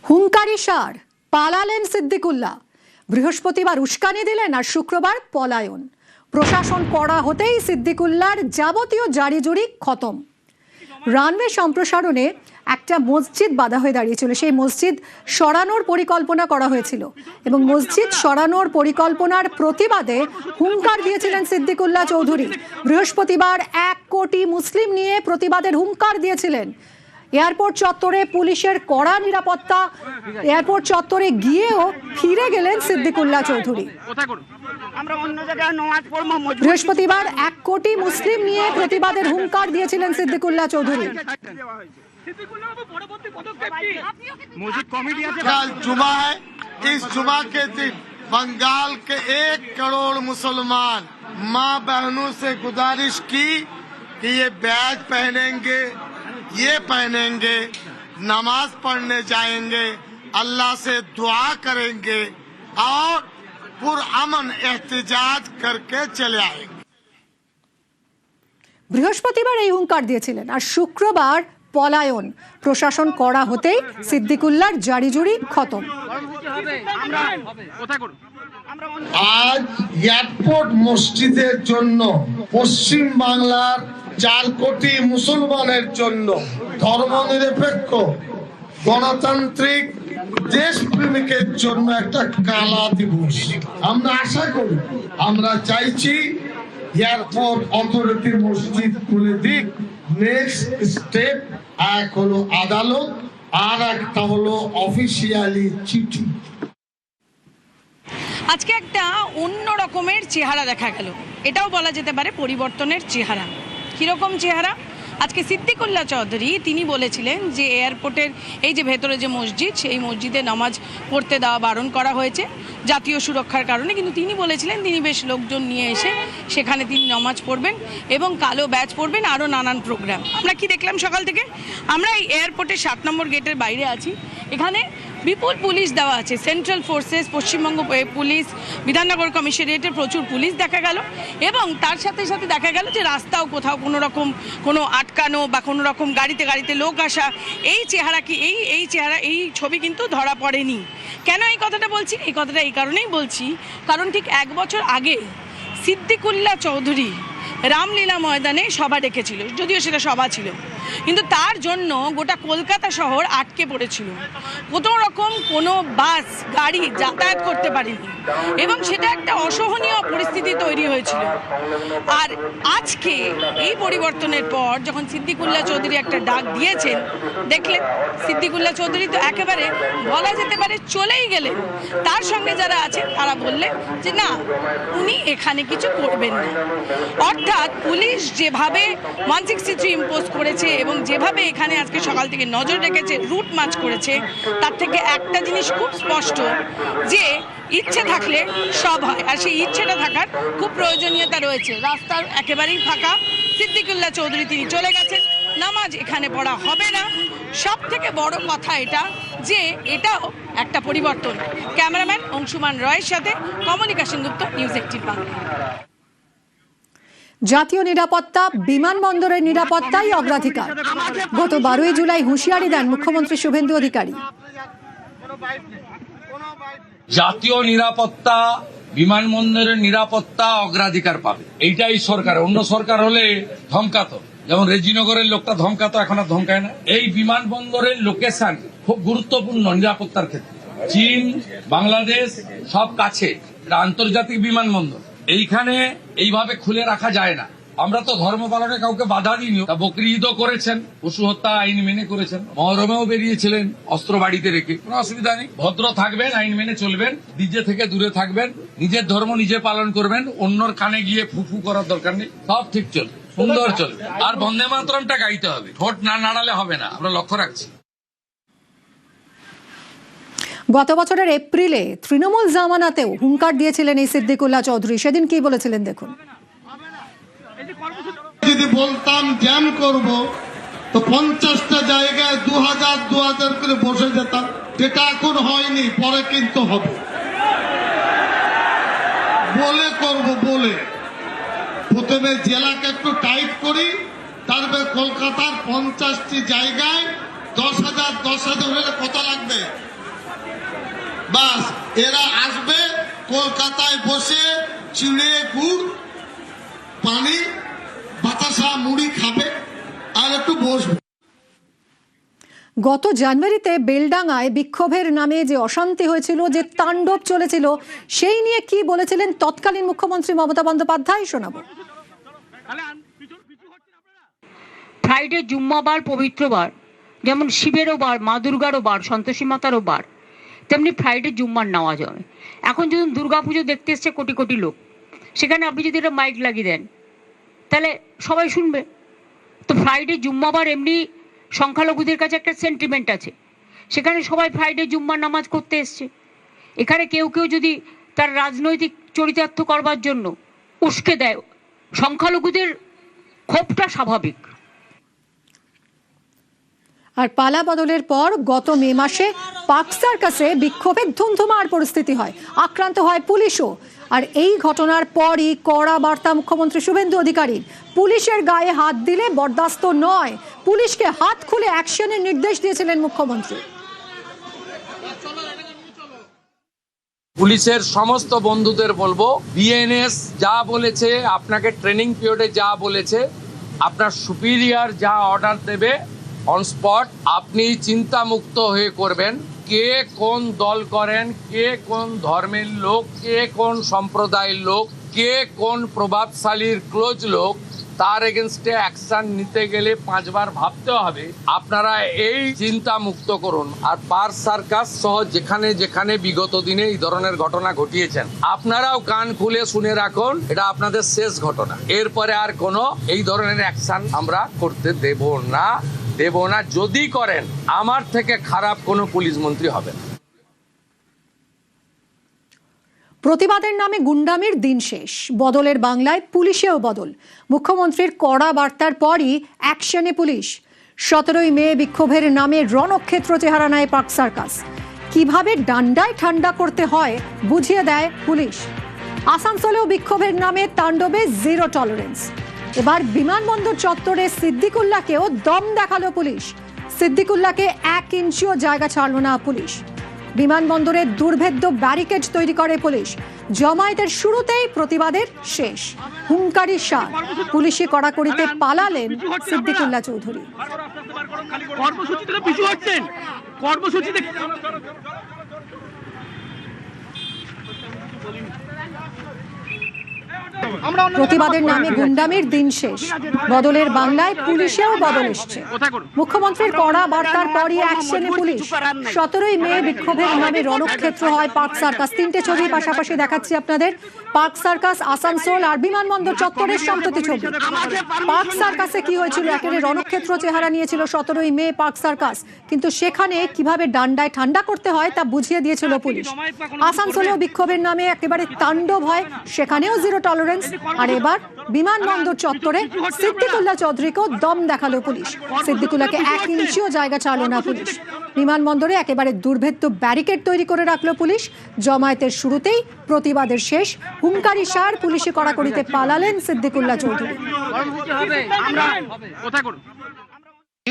হুঙ্কারি সার, পালালেন সিদ্দিকুল্লাহ। বৃহস্পতিবার উস্কানি দিলেন আর শুক্রবার পলায়ন। প্রশাসন কড়া হতেই সিদ্দিকুল্লাহর যাবতীয় জারিজুরি খতম। রানওয়ে সম্প্রসারণে একটা মসজিদ বাধা হয়ে দাঁড়িয়েছিল, সেই মসজিদ সরানোর পরিকল্পনা করা হয়েছিল এবং মসজিদ সরানোর পরিকল্পনার প্রতিবাদে হুঙ্কার দিয়েছিলেন সিদ্দিকুল্লাহ চৌধুরী। বৃহস্পতিবার 1 কোটি মুসলিম নিয়ে প্রতিবাদের হুঙ্কার দিয়েছিলেন। এয়ারপোর্ট চত্বরে পুলিশের কড়া নিরাপত্তা, এয়ারপোর্ট চত্বরে গিয়েও ফিরে গেলেন সিদ্দিকুল্লাহ চৌধুরী। বৃহস্পতিবার 1 কোটি মুসলিম নিয়ে প্রতিবাদের হুঙ্কার দিয়েছিলেন সিদ্দিকুল্লাহ চৌধুরী। कल जुमा है, इस जुमा के दिन बंगाल के 1 करोड़ मुसलमान माँ बहनों से गुजारिश की कि ये बैज पहनेंगे, ये पहनेंगे, नमाज पढ़ने जाएंगे, अल्लाह से दुआ करेंगे और पुरअमन एहतजाज करके चले आएंगे। বৃহস্পতিবার এই হুঙ্কার দিয়েছিলেন আর শুক্রবার পলায়ন। প্রশাসন কড়া হতেই সিদ্দিকুল্লাহর জারিজুরি খতম। আজ এয়ারপোর্ট মসজিদের জন্য পশ্চিম বাংলার 4 কোটি মুসলমানের জন্য ধর্মনিরপেক্ষ গণতান্ত্রিক দেশপ্রেমিকের জন্য একটা কালা দিবস। আমরা আশা করি, আমরা চাইছি এয়ারপোর্ট অথরিটি মসজিদ খুলে দিক। নেক্সট স্টেপ এক হলো আদালত, আর একটা হলো অফিসিয়ালি চিঠি। আজকে একটা অন্য রকমের চেহারা দেখা গেল, এটাও বলা যেতে পারে পরিবর্তনের চেহারা। কীরকম চেহারা? আজকে সিদ্দিকুল্লাহ চৌধুরী তিনি বলেছিলেন যে এয়ারপোর্টের এই যে ভেতরে যে মসজিদ, সেই মসজিদে নামাজ পড়তে দেওয়া বারণ করা হয়েছে জাতীয় সুরক্ষার কারণে, কিন্তু তিনি বলেছিলেন তিনি বেশ লোকজন নিয়ে এসে সেখানে তিনি নামাজ পড়বেন এবং কালো ব্যাচ পড়বেন, আরও নানান প্রোগ্রাম। আমরা কি দেখলাম সকাল থেকে? আমরা এই এয়ারপোর্টের 7 নম্বর গেটের বাইরে আছি। এখানে বিপুল পুলিশ দেওয়া আছে, central forces, Paschimbanga police, Bidhannagar কমিশনারেটের প্রচুর পুলিশ দেখা গেল এবং তার সাথে সাথে দেখা গেল যে রাস্তাও কোথাও কোনো রকম কোনো আটকানো বা কোনো রকম গাড়িতে গাড়িতে লোক আসা, এই চেহারা কি এই চেহারা এই ছবি কিন্তু ধরা পড়েনি। কেন এই কথাটা বলছি? এই কথাটা এই কারণেই বলছি, কারণ ঠিক 1 বছর আগে সিদ্দিকুল্লাহ চৌধুরী রামলীলা ময়দানে সভা ডেকেছিল, যদিও সেটা সভা ছিল, কিন্তু তার জন্য গোটা কলকাতা শহর আটকে পড়েছিল। কোনো রকম কোনো বাস গাড়ি যাতায়াত করতে পারেনি এবং সেটা একটা অসহনীয় পরিস্থিতি তৈরি হয়েছিল। আর আজকে এই পরিবর্তনের পর যখন সিদ্দিকুল্লাহ চৌধুরী একটা ডাক দিয়েছেন, দেখলেন সিদ্দিকুল্লাহ চৌধুরী তো একেবারে বলা যেতে পারে চলেই গেলেন। তার সঙ্গে যারা আছেন তারা বললেন যে না, উনি এখানে কিছু করবেন না। অর্থাৎ পুলিশ যেভাবে 163 ইম্পোজ করেছে এবং যেভাবে এখানে আজকে সকাল থেকে নজর রেখেছে, রুট মার্চ করেছে, তার থেকে একটা জিনিস খুব স্পষ্ট যে ইচ্ছে থাকলে সব হয়, আর সেই ইচ্ছেটা থাকার খুব প্রয়োজনীয়তা রয়েছে। রাস্তার একেবারেই ফাঁকা। সিদ্দিকুল্লাহ চৌধুরী তিনি চলে গেছেন, নামাজ এখানে পড়া হবে না। সব থেকে বড় কথা এটা যে এটাও একটা পরিবর্তন। ক্যামেরাম্যান অংশুমান রয়ের সাথে কমলিকা সেনগুপ্ত, নিউজ 18 বাংলা। জাতীয় নিরাপত্তা, বিমানবন্দরের নিরাপত্তাই অগ্রাধিকার। গত 12ই জুলাই হুঁশিয়ারি দেন মুখ্যমন্ত্রী শুভেন্দু অধিকারী। জাতীয় নিরাপত্তা, বিমানবন্দরের নিরাপত্তা অগ্রাধিকার পাবে, এইটাই সরকার। অন্য সরকার হলে ধমকাতো, যেমন রেজিনগরের লোকটা ধমকাতো, এখন আর ধমকায় না। এই বিমানবন্দরের লোকেশন খুব গুরুত্বপূর্ণ নিরাপত্তার ক্ষেত্রে। চীন, বাংলাদেশ সব কাছে, এটা আন্তর্জাতিক বিমানবন্দর। এইখানে এইভাবে খুলে রাখা যায় না। আমরা তো ধর্ম পালনে কাউকে বাধা দিইনি। বকরি ঈদও করেছেন, পশু হত্যা আইন মেনে করেছেন, মহরমেও বেরিয়েছিলেন অস্ত্র বাড়িতে রেখে, কোনো অসুবিধা নেই। ভদ্র থাকবেন, আইন মেনে চলবেন, নিজে থেকে দূরে থাকবেন, নিজের ধর্ম নিজে পালন করবেন, অন্যর কানে গিয়ে ফুফু করার দরকার নেই। সব ঠিক চলবে, সুন্দর চলবে। আর বন্দে মাতরমটা গাইতে হবে, ঠোঁট না নাড়ালে হবে না, আমরা লক্ষ্য রাখছি। গত বছরের এপ্রিলে তৃণমূল জামানাতেও হুঙ্কার দিয়েছিলেন এই সিদ্দিকুল্লাহ চৌধুরী। সেদিন কি বলেছিলেন দেখুন। যদি বলতাম জ্যাম করব তো 50টা জায়গায় 2000 করে বসে যেতাম, যেটা এখন হয়নি, পরে কিন্তু হবে। বলে করব, বলে প্রথমে জেলাকে একটু টাইট করি, তারপরে কলকাতার 50টি জায়গায় 10,000 হলে কত লাগবে? বাস এরা আসবে কলকাতায় বসে চিড়ে গুড় পানি বাতাসা মুড়ি খাবে আর একটু বসবে। গত জানুয়ারিতে বেলডাঙ্গায় বিক্ষোভের নামে যে অশান্তি হয়েছিল, যে তাণ্ডব চলেছিল, সেই নিয়ে কি বলেছিলেন তৎকালীন মুখ্যমন্ত্রী মমতা বন্দ্যোপাধ্যায়, শোনাবো। ফ্রাইডে জুম্মাবার পবিত্র বার, যেমন শিবেরও বার, মা দুর্গারও বার, সন্তোষী মাতারও বার, তেমনি ফ্রাইডে জুম্মার নেওয়া যাবে। এখন যদি দুর্গাপুজো দেখতে এসছে কোটি কোটি লোক, সেখানে আপনি যদি একটা মাইক লাগিয়ে দেন তাহলে সবাই শুনবে। তো ফ্রাইডে জুম্মাবার এমনি সংখ্যালঘুদের কাছে একটা সেন্টিমেন্ট আছে, সেখানে সবাই ফ্রাইডে জুম্মার নামাজ করতে এসছে। এখানে কেউ কেউ যদি তার রাজনৈতিক চরিতার্থ করবার জন্য উস্কে দেয়, সংখ্যালঘুদের ক্ষোভটা স্বাভাবিক। আর পালা বদলের পর গত মে মাসে পার্ক সার্কাসে বিক্ষোভে ধুমধুমার পরিস্থিতি হয়, আক্রান্ত হয় পুলিশও। আর এই ঘটনার পরই কড়া বার্তা মুখ্যমন্ত্রী শুভেন্দু অধিকারীর। পুলিশের গায়ে হাত দিলে বরদাস্ত নয়, পুলিশকে হাত খুলে অ্যাকশনের নির্দেশ দিয়েছিলেন মুখ্যমন্ত্রী। পুলিশের সমস্ত বন্ধুদের বলবো, বিএনএস যা বলেছে, আপনাকে ট্রেনিং পিরিয়ডে যা বলেছে, আপনার সুপিরিয়র যা অর্ডার দেবে অন স্পট আপনি চিন্তামুক্ত হয়ে করবেন। কে কোন দল করেন, কে কোন ধর্মের লোক, কে কোন সম্প্রদায়ের লোক, কে কোন প্রভাবশালীর ক্লোজ লোক, তার এগেনস্টে অ্যাকশন নিতে গেলে 5 বার ভাবতে হবে। আপনারা এই চিন্তা মুক্ত করুন। আর পার্ক সার্কাস সহ যেখানে যেখানে বিগত দিনে এই ধরনের ঘটনা ঘটিয়েছেন, আপনারাও কান খুলে শুনে রাখুন, এটা আপনাদের শেষ ঘটনা। এরপরে আর কোনো এই ধরনের অ্যাকশন আমরা করতে দেব না। যদি করেন, আমার থেকে খারাপ কোনো পুলিশ মন্ত্রী হবে না। প্রতিবাদের নামে গুন্ডামির দিন শেষ, বদলের বাংলায় পুলিশেও বদল। মুখ্যমন্ত্রীর কড়া বার্তার পরই অ্যাকশনে পুলিশ। 17ই মে বিক্ষোভের নামে রণক্ষেত্র চেহারা নেয় পার্ক সার্কাস। কিভাবে ডান্ডায় ঠান্ডা করতে হয় বুঝিয়ে দেয় পুলিশ। আসানসোলেও বিক্ষোভের নামে তাণ্ডবে জিরো টলারেন্স। এবার বিমানবন্দর চত্বরে সিদ্দিকুল্লাহকেও দম দেখালো পুলিশ। সিদ্দিকুল্লাহকে 1 ইঞ্চিও জায়গা ছাড়ল না পুলিশ। বিমানবন্দরে দুর্ভেদ্য ব্যারিকেড তৈরি করে পুলিশ। জমায়েতের শুরুতেই প্রতিবাদের শেষ, হুঙ্কারি সার। পুলিশি কড়াকড়িতে পালালেন সিদ্দিকুল্লাহ চৌধুরী। প্রতিবাদের নামে গুন্ডামির দিন শেষ, বদলের বাংলায় পুলিশেও বদল এসছে। মুখ্যমন্ত্রীর কড়া বার্তার পরই অ্যাকশনে পুলিশ। 17ই মে বিক্ষোভের নামে রণক্ষেত্র হয় পার্ক সার্কাস। 3টে ছবি পাশাপাশি দেখাচ্ছি আপনাদের। পার্ক সার্কাস, আসানসোল আর বিমানবন্দর চত্বরের সম্প্রতি ছবি। পার্ক সার্কাসে কি হয়েছিল? একেবারে রণক্ষেত্র চেহারা নিয়েছিল 17ই মে পার্ক সার্কাস, কিন্তু সেখানে কিভাবে ডান্ডায় ঠান্ডা করতে হয় তা বুঝিয়ে দিয়েছিল পুলিশ। আসানসোলেও বিক্ষোভের নামে একেবারে তাণ্ডব হয়, সেখানেও জিরো টলারেন্স। আর এবার বিমানবন্দর চত্বরে সিদ্দিকুল্লাহ চৌধুরীকেও দম দেখালো পুলিশ। সিদ্দিকুল্লাহকে 1 ইঞ্চিও জায়গা ছাড়লো না পুলিশ। বিমানবন্দরে একেবারে দুর্ভেদ্য ব্যারিকেড তৈরি করে রাখলো পুলিশ। জমায়েতের শুরুতেই প্রতিবাদের শেষ, হুঙ্কারি সার। পুলিশি কড়াকড়িতে পালালেন সিদ্দিকুল্লাহ চৌধুরী।